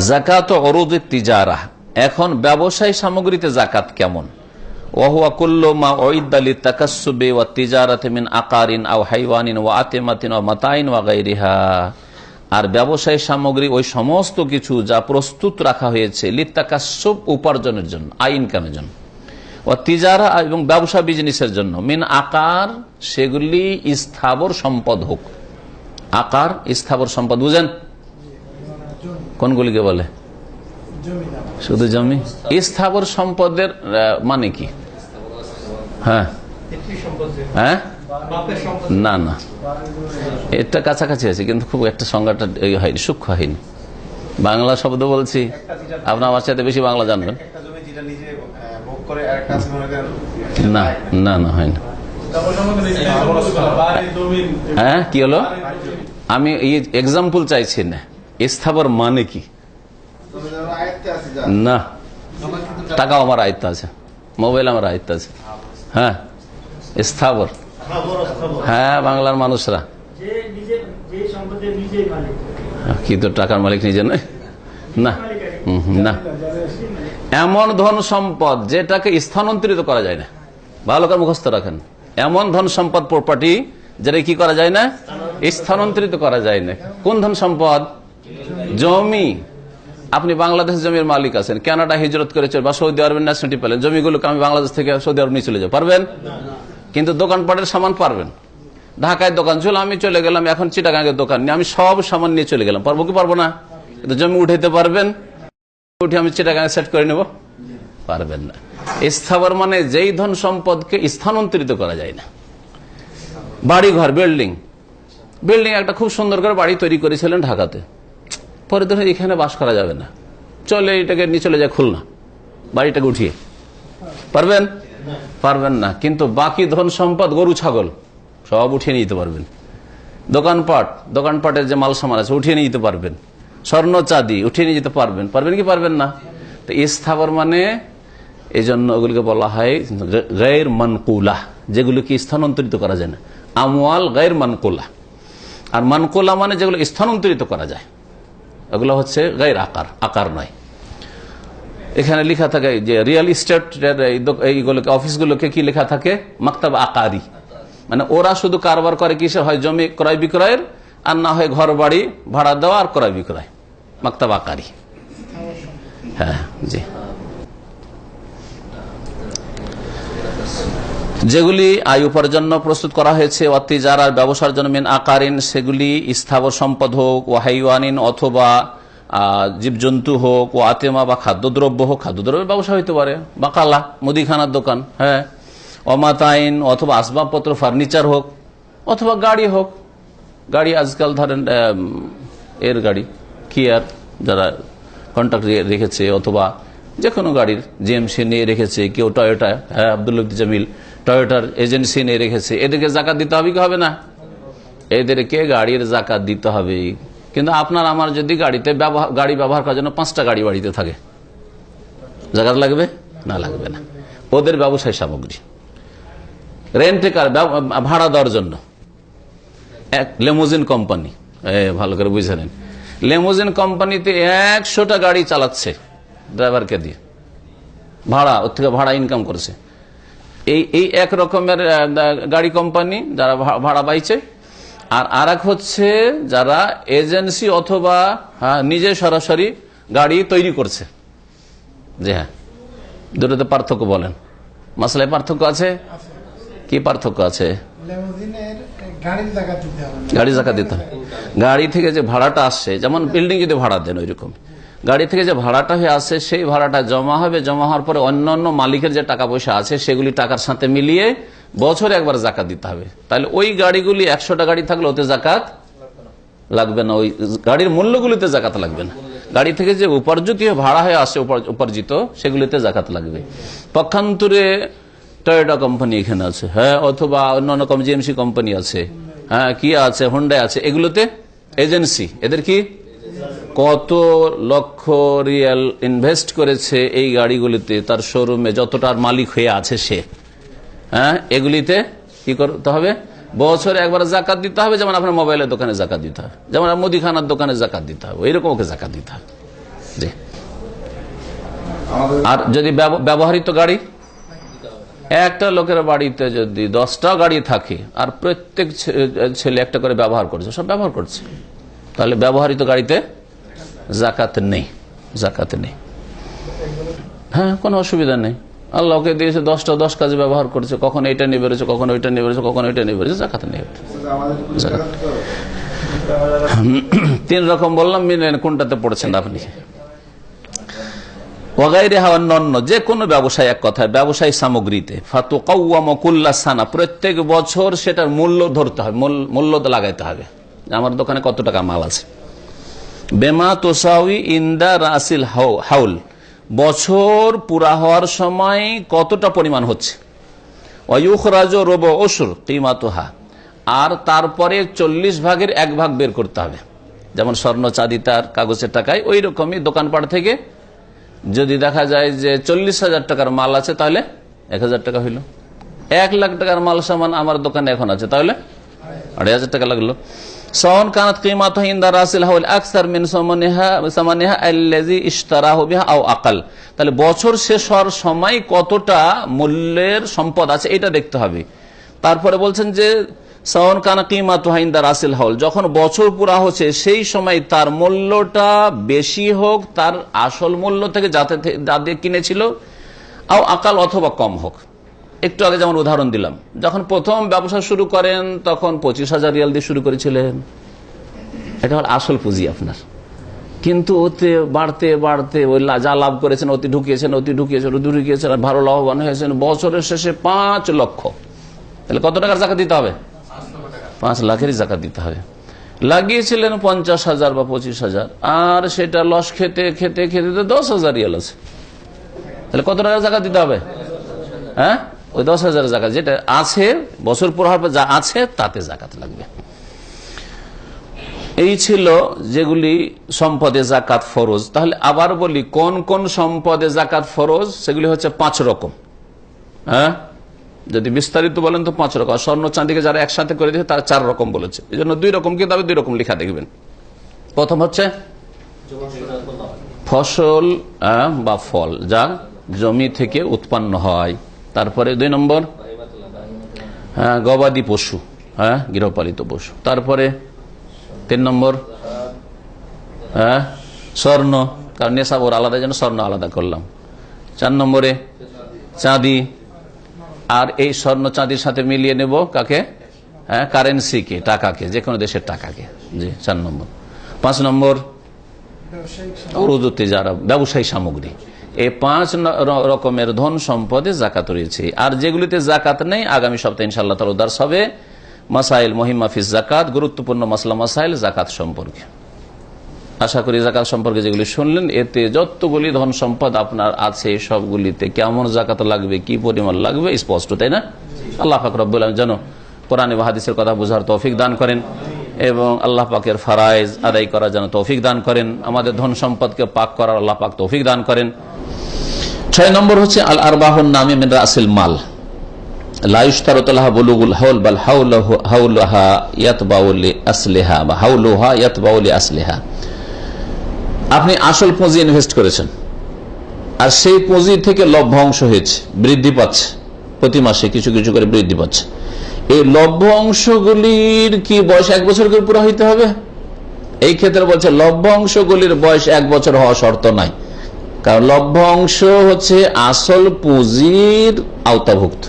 যাকাত উরুদিত তিজারা, এখন ব্যবসায় সামগ্রীতে যাকাত কেমন? ওয়াহুয়া কুল্লু মা উইদ্দা লিতাকাসসুবি ওয়াত তিজারাতি মিন আকারিন আও হাইওয়ানিন ওয়া আতিমাতিন ওয়া মাতাইন ওয়া গায়রিহা। আর ব্যবসায় সামগ্রী ওই সমস্ত কিছু যা প্রস্তুত রাখা হয়েছে লিতাকাসসুব, উপার্জনের জন্য, আয় ইনকামের জন্য, ও তিজারা এবং ব্যবসা বিজনেসের জন্য, মিন আকার, সেগুলি স্থাবর সম্পদ হোক। আকার স্থাবর সম্পদ বুঝেন কোনগুলিকে বলে? শুধু জমি। স্থাবর সম্পদের মানে কি? হ্যাঁ হ্যাঁ, না না, এটা কাছাকাছি আছে কিন্তু খুব একটা সংজ্ঞাটা হয়নি, সূক্ষ্ম হয়নি। বাংলা শব্দ বলছি, আপনার আমার সাথে বেশি বাংলা জানবেন। না না না, হয় না। হ্যাঁ, কি হলো? আমি এক্সাম্পল চাইছি না, স্থাবর মানে কি? না, টাকা আমার আয়ত্ত আছে, মোবাইল আমার আয়ত্ত আছে। হ্যাঁ, স্থাবর। হ্যাঁ, বাংলার মানুষরা কি তো টাকার মালিক নিজে নয়? না না, এমন ধন সম্পদ যেটাকে স্থানান্তরিত করা যায় না। ভালো করে মুখস্থ রাখেন, এমন ধন সম্পদ, প্রপার্টি, যেটা কি করা যায় না, স্থানান্তরিত করা যায় না। কোন ধন সম্পদ? জমি। আপনি বাংলাদেশ জমির মালিক আছেন, কানাডা হিজরত করেছেন বা সৌদি আরবের ন্যাশনালিটি পেলেন, জমিগুলোকে আমি বাংলাদেশ থেকে সৌদি আরব নিয়ে চলে যাব, পারবেন? কিন্তু দোকানপাটের সামান পারবেন। ঢাকায় দোকান ছিল, আমি চলে গেলাম, এখন চিটাগাঙ্গের দোকান নিয়ে আমি সব সামান নিয়ে চলে গেলাম, পারবো কি পারবো না? কিন্তু জমি উঠাইতে পারবেন? উঠে আমি চিটাগাঙ্গে সেট করে নেব? পারবেন না। স্থাবর মানে যেই ধন সম্পদকে স্থানান্তরিত করা যায় না। বাড়ি ঘর, বিল্ডিং, বিল্ডিং একটা খুব সুন্দর করে বাড়ি তৈরি করেছিলেন ঢাকাতে, পরে ধরুন এখানে বাস করা যাবে না, চলে এটাকে নিয়ে চলে যায় খুলনা, বাড়িটাকে উঠিয়ে, পারবেন? পারবেন না। কিন্তু বাকি ধন সম্পদ, গরু ছাগল সব উঠিয়ে নিতে পারবেন। দোকানপাট, দোকানপাটের যে মাল সামান আছে উঠিয়ে নিয়ে যেতে পারবেন। স্বর্ণ চাঁদি উঠিয়ে নিয়ে যেতে পারবেন, পারবেন কি পারবেন না? তো স্থাবর মানে এই জন্য ওগুলিকে বলা হয় গায়র মানকুলা, যেগুলোকে স্থানান্তরিত করা যায় না। আমওয়াল গায়র মানকুলা। আর মানকুলা মানে যেগুলো স্থানান্তরিত করা যায়, ওগুলো হচ্ছে গায়র আকার, আকার নয়। এখানে লেখা থাকে যে রিয়েল এস্টেট এইগুলোকে, অফিসগুলোকে কি লেখা থাকে? মাকতাব আকারি। মানে ওরা শুধু কারবার করে কিসে? হয় জমি ক্রয় বিক্রয়ের, আর না হয় ঘর বাড়ি ভাড়া দেওয়া আর ক্রয় বিক্রয়, মাকতাব আকারি। হ্যাঁ জি। যেগুলি আয় উপার্জন প্রস্তুত করা হয়েছে, অতিজার আর ব্যবসার জন্য, মিন আকারিন, সেগুলি স্থাবর সম্পদ হোক, ও হাইওয়ানিন অথবা জীবজন্তু হোক, ও আতেমা বা খাদ্যদ্রব্য হোক, খাদ্যদ্রব্যের ব্যবসা হইতে পারে, বাকালা মুদিখানার দোকান, হ্যাঁ, অমাতাইন অথবা আসবাবপত্র, ফার্নিচার হোক, অথবা গাড়ি হোক। গাড়ি আজকাল ধরেন এর গাড়ি কিয়ার যারা কন্ট্রাক্ট রেখেছে, অথবা যে কোনো গাড়ির জিএমসি নিয়ে রেখেছে, কেউ টয়োটা, হ্যাঁ আব্দুল লতিফ জামিল টয়োটার এজেন্সি নিয়ে রেখেছে, এদেরকে জাকাত দিতে হবে কি হবে না? এদেরকে গাড়ির জাকাত দিতে হবে। কিন্তু আপনার আমার যদি গাড়িতে গাড়ি ব্যবহার করার জন্য 5টা গাড়ি বাড়িতে থাকে, জাকাত লাগবে না? লাগবে না। ওদের ব্যবসায় সামগ্রী, রেন্টে কার, ভাড়া দেওয়ার জন্য এক লেমোজিন কোম্পানি, ভালো করে বুঝে নেন, লেমোজিন কোম্পানিতে 100টা গাড়ি চালাচ্ছে ড্রাইভারকে দিয়ে, ভাড়া, ওর থেকে ভাড়া ইনকাম করছে। এই এক রকমের গাড়ি কোম্পানি যারা ভাড়া পাইছে। আর আরেক হচ্ছে যারা এজেন্সি অথবা নিজে সরাসরি গাড়ি তৈরি করছে। জি হ্যাঁ, দুটোতে পার্থক্য বলেন, মাসলায় পার্থক্য আছে? কি পার্থক্য আছে? গাড়ি জাকাত দিতে হবে। গাড়ি থেকে যে ভাড়াটা আসছে, যেমন বিল্ডিং যদি ভাড়া দেন, ওই রকম গাড়ি থেকে যে ভাড়াটা হয়ে আসছে, সেই ভাড়াটা জমা হবে। জমা হওয়ার পরে অন্যান্য মালিকের যে টাকা পয়সা আছে সেগুলি টাকার সাথে মিলিয়ে বছরে একবার জাকাত দিতে হবে। তাহলে ওই গাড়িগুলি 100টা গাড়ি থাকলে ওতে জাকাত লাগবে না, ওই গাড়ির মূল্যগুলিতে জাকাত লাগবে না। গাড়ি থেকে যে উপার্জিত ভাড়া হয়ে আসছে, উপার্জিত, সেগুলিতে জাকাত লাগবে। পক্ষান্তরে টয়োটা কোম্পানি এখানে আছে, হ্যাঁ, অথবা অন্যান্য জিএমসি কোম্পানি আছে, হ্যাঁ, কি আছে, হোন্ডা আছে, এগুলোতে এজেন্সি, এদের কি কত লক্ষ রিয়াল ইনভেস্ট করেছে এই গাড়িগুলিতে, তার শোরুমে যতটার মালিক হয়ে আছে সে, হ্যাঁ, এগুলিতে কি করতে হবে? বছরে একবার জাকাত দিতে হবে। যেমন আপনার মোবাইলের দোকানে জাকাত দিতে হবে, যেমন মুদিখানার দোকানে জাকাত দিতে হবে, এইরকম ওকে জাকাত দিতে হবে। জি। আর যদি ব্যবহৃত গাড়ি, একটা লোকের বাড়িতে যদি 10টা গাড়ি থাকে আর প্রত্যেক ছেলে একটা করে ব্যবহার করছে, সব ব্যবহার করছে, তাহলে ব্যবহৃত গাড়িতে যাকাত নেই, যাকাত নেই। হ্যাঁ, কোনো অসুবিধা নেই। আল্লাহকে দিয়েছে 10টা 10 কাজে ব্যবহার করছে, কখন এটা নিয়ে বেরোছে, কখন ওইটা নিয়ে বেরোছে, কখন ওইটা নিয়ে বেরোছে, জাকাত নেই। 3 রকম বললাম, মিলেন কোনটাতে পড়ছেন আপনি? যে কোনো ব্যবসায়, এক কথায় ব্যবসায়ী সামগ্রীতে ফাতুকাওয়ামা প্রত্যেক বছর সেটার মূল্য ধরতে হবে, মূল্য লাগাইতে হবে। আমার দোকানে কত টাকা মাল আছে, বেমা তোসাউই ইন্দা রাসিল হাউল, বছর পুরা হওয়ার সময় কতটা পরিমাণ হচ্ছে, ওয়ুখরাজ রুবু উশর কিমাতুহা, আর তারপরে 40 ভাগের 1 ভাগ বের করতে হবে। যেমন স্বর্ণ চাঁদি তার কাগজের টাকায়, ওই রকমই দোকানপাট থেকে যদি দেখা যায় যে 40,000 টাকার মাল আছে, তাহলে 1,000 টাকা হইল। 1 লাখ টাকার মাল সামান আমার দোকানে এখন আছে, তাহলে 2,500 টাকা লাগলো। সওয়ান কানাত কিমাতুহা ইনদা রাসিল হাউল আকসার মিন সামানিহা আল্লাযী ইশতারাহু বিহা আও আকাল, তাহলে বছর শেষ হওয়ার সময় কতটা মূল্যের সম্পদ আছে এটা দেখতে হবে। তারপরে বলছেন যে সওয়ান কানা কিমাতুহা ইনদা রাসিল হাউল, যখন বছর পুরা হচ্ছে সেই সময় তার মূল্যটা বেশি হোক তার আসল মূল্য থেকে, যা দিয়ে কিনেছিল, আও আকাল, অথবা কম হোক। একটু আগে যেমন উদাহরণ দিলাম, যখন প্রথম ব্যবসা শুরু করেন তখন 25,000 রিয়াল দিয়ে শুরু করেছিলেন, এটা হল আসল পুঁজি আপনার। কিন্তু ওতে বাড়তে বাড়তে ওই যা লাভ করেছেন অতি ঢুকিয়েছেন, আর ভালো লাভবান হয়েছেন, বছরের শেষে 5 লক্ষ, তাহলে কত টাকার জাকাত দিতে হবে? 5 লাখেরই জাকাত দিতে হবে। লাগিয়েছিলেন 50,000 বা 25,000, আর সেটা লস খেতে খেতে খেতে 10,000 রিয়াল আছে, তাহলে কত টাকার জাকাত দিতে হবে? হ্যাঁ, ওই 10,000 জাকাত যেটা আছে, বছর পুরো হওয়ার পর যা আছে তাতে জাকাত লাগবে। এই ছিল যেগুলি সম্পদে জাকাত ফরজ। তাহলে আবার বলি, কোন কোন সম্পদে জাকাত ফরজ? সেগুলি হচ্ছে 5 রকম। হ্যাঁ, যদি বিস্তারিত বলেন তো 5 রকম। স্বর্ণ চাঁদিকে যারা একসাথে করে দিয়েছে তারা 4 রকম বলেছে, এই জন্য 2 রকম কিতাবে 2 রকম লেখা দেখবেন। প্রথম হচ্ছে ফসল বা ফল যা জমি থেকে উৎপন্ন হয়। তারপরে 2 নম্বর গবাদি পশু, গৃহপালিত পশু। তারপরে 3 নম্বর স্বর্ণ, কারণ নেশাব ওর আলাদা, যেন স্বর্ণ আলাদা করলাম। 4 নম্বরে চাঁদি, আর এই স্বর্ণ চাঁদির সাথে মিলিয়ে নেব কাকে? কারেন্সিকে, টাকাকে, যে কোনো দেশের টাকাকে। জি, 4 নম্বর। 5 নম্বর উরুদুতে যারা ব্যবসায়ী সামগ্রী। এই 5 রকমের ধন সম্পদে জাকাত রয়েছে। আর যেগুলিতে জাকাত নেই, আগামী সপ্তাহে ইনশাআল্লাহ তাআলা দার্স হবে মাসাইল মুহিম্মা ফিস জাকাত, গুরুত্বপূর্ণ মাসলা মাসাইল জাকাত সম্পর্কে। আশা করি জাকাত সম্পর্কে যেগুলি শুনলেন, এতে যতগুলি ধন সম্পদ আপনার আছে সবগুলিতে কেমন জাকাত লাগবে, কি পরিমাণ লাগবে স্পষ্ট, তাই না? আল্লাহ পাক রব্বুল আলামিন যেন কোরআন এবং হাদিসের কথা বোঝার তৌফিক দান করেন এবং আল্লাহ পাকের ফরাইজ আদায় করার জন্য তৌফিক দান করেন। আমাদের ধন সম্পদকে পাক করার আল্লাহ পাক তৌফিক দান করেন। 6 নম্বর হচ্ছে আল আরবাহুন নামি মিন রাসিল মাল লা ইশতারাতু লাহা বুলুগুল হাউল বাল হাউলুহা ইয়াতবাউ লি আসলিহা বা হাউলুহা ইয়াতবাউ লি আসলিহা। আপনি আসল পুঁজি ইনভেস্ট করেছেন, আর সেই পুঁজি থেকে লভ্যাংশ হয়েছে, বৃদ্ধি পাচ্ছে, প্রতি মাসে কিছু কিছু করে বৃদ্ধি পাচ্ছে। এই লভ্যাংশগুলির কি বয়স 1 বছর করে পুরো হইতে হবে? এই ক্ষেত্রে বলছে লভ্যাংশগুলির বয়স 1 বছর হওয়া শর্ত নাই, কারণ লভ্যাংশ হচ্ছে আসল পুঁজির আওতাভুক্ত,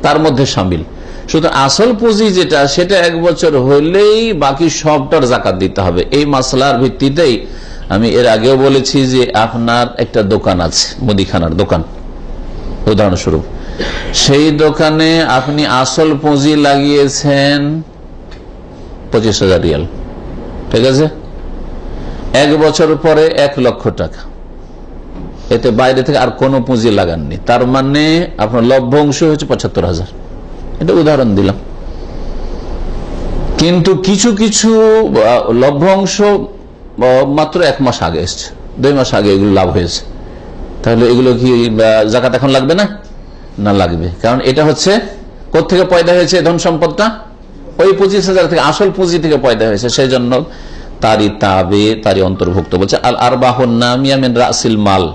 তার মধ্যে সামিল। শুধু আসল পুঁজি যেটা, সেটা 1 বছর হলেই বাকি সবটার জাকাত দিতে হবে। এই মাসলার ভিত্তিতেই আমি এর আগেও বলেছি যে আপনার একটা দোকান আছে, মুদিখানার দোকান উদাহরণস্বরূপ, সেই দোকানে আপনি আসল পুঁজি লাগিয়েছেন 25,000 রিয়াল, ঠিক আছে? 1 বছর পরে 1 লক্ষ টাকা, এতে বাইরে থেকে আর কোনো পুঁজি লাগাননি, তার মানে আপনার লভ্যাংশ হচ্ছে 75,000। এটা উদাহরণ দিলাম। কিন্তু কিছু কিছু লভ্যাংশ মাত্র 1 মাস আগে এসছে, 2 মাস আগে এগুলো লাভ হয়েছে, তাহলে এগুলো কি জাকাত এখন লাগবে না? না, লাগবে। কারণ এটা হচ্ছে কোত্থেকে পয়দা হয়েছে ধন সম্পদটা? ওই 25,000 থেকে, আসল পুঁজি থেকে পয়দা হয়েছে। সেই জন্য তারই তাবে, তারই অন্তর্ভুক্ত। বলছে আল আরবাহুন নামিয়া মিন রাসিল মাল,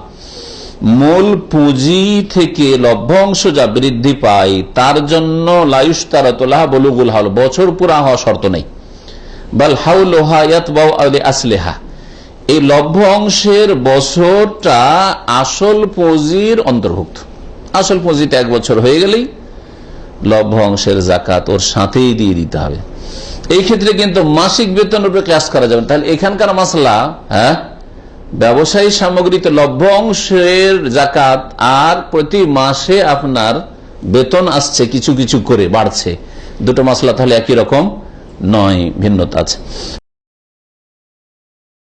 মূল পুঁজি থেকে লভ্যাংশ যা বৃদ্ধি পায় তার জন্য লায়ুশতারাতুলাহা বুলুগুল হাউল, বছর পুরা হওয়া শর্ত নেই। বাল হাউলুহা ইয়াতবাউ আলি আসলিহা, এই লভ্য অংশের বছরটা আসল পুঁজির অন্তর্ভুক্ত। আসল পুঁজিটা 1 বছর হয়ে গেলেই লভ্য অংশের জাকাত ওর সাথেই দিয়ে দিতে হবে। এই ক্ষেত্রে কিন্তু মাসিক বেতনের উপরে ক্লাস করা যাবে। তাহলে এখানকার মাসলা, ব্যবসায়ী সামগ্রীতে লভ্য অংশের জাকাত আর প্রতি মাসে আপনার বেতন আসছে কিছু কিছু করে বাড়ছে, দুটো মাসলা তাহলে একই রকম নয়, ভিন্নতা আছে।